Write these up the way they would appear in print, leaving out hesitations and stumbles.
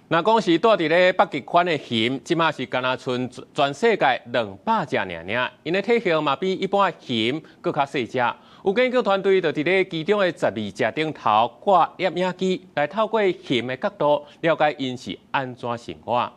那讲是住伫咧北极圈的蜊，即马是敢若剩全世界200只尔尔，因的体型嘛比一般蜊搁较细只。有研究团队就伫咧其中的12只顶头挂摄影机，来透过蜊的角度了解因是安怎生活。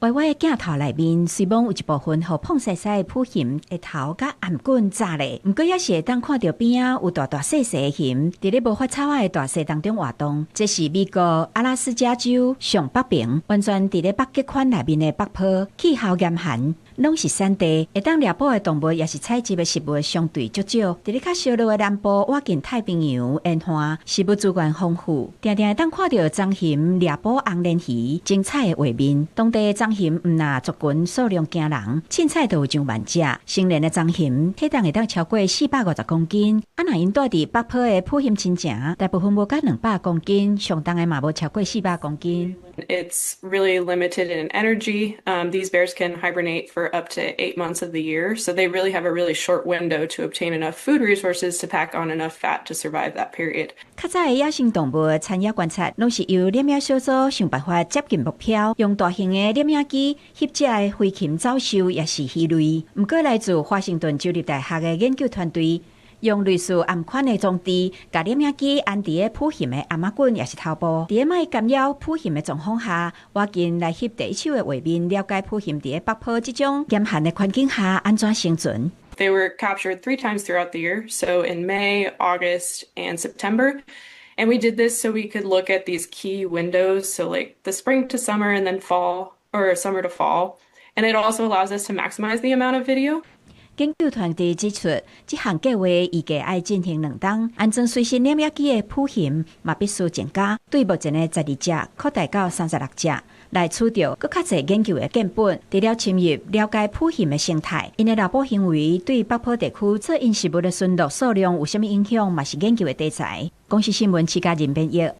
歪歪的镜头内面，虽望有一部分互碰细细的蚌蜊的头甲颔棍扎咧，毋过也是会当看到边仔有大大细细的蜊，伫咧无法草仔的大溪当中活动。这是美国阿拉斯加州上北边，完全伫咧北极圈内面的北坡，气候严寒。拢是山地，会当猎捕的动物也是采集的食物相对足少。伫咧较烧热的南部，靠近太平洋沿岸，食物资源丰富，常常会当看到棕蜊猎捕红鲢鱼，精彩的画面。当地的棕蜊毋若族群数量惊人，凊彩都有上万只。成年的棕蜊体重会当超过450公斤。若因住伫北坡的蚌蜊亲情，大部分无甲200公斤，上重的嘛无超过400公斤。It's really limited in energy. These bears can hibernate for up to 8 months of the year, so they really have a really short window to obtain enough food resources to pack on enough fat to survive that period. 较早的野生动物产业观察，拢是由猎猫小组想办法接近目标，用大型的猎猫机翕这的飞禽走兽，也是鱼类。不过，来自华盛顿州立大学的研究团队，用类似暗款的装置，把猎猫机安伫个蚌蜊的颔仔棍也是头部，伫个莫干扰蚌蜊的状况下，我近来翕第一手的画面，了解蚌蜊伫个北坡这种严寒的环境下安怎生存。They were captured 3 times throughout the year, so in May, August, and September. And we did this so we could look at these key windows, so like the spring to summer and then fall, or summer to fall. And it also allows us to maximize the amount of video. 研究团队指出，这项计划预计要进行2档，安装随身摄影机的蚌蜊嘛必须增加，对目前的12只扩大到36只，来取得更较侪研究的建本，除了深入了解蚌蜊的生态，因的猎捕行为对北坡地区做因食物的顺路数量有甚物影响，嘛是研究的题材。公视新闻7家人编译。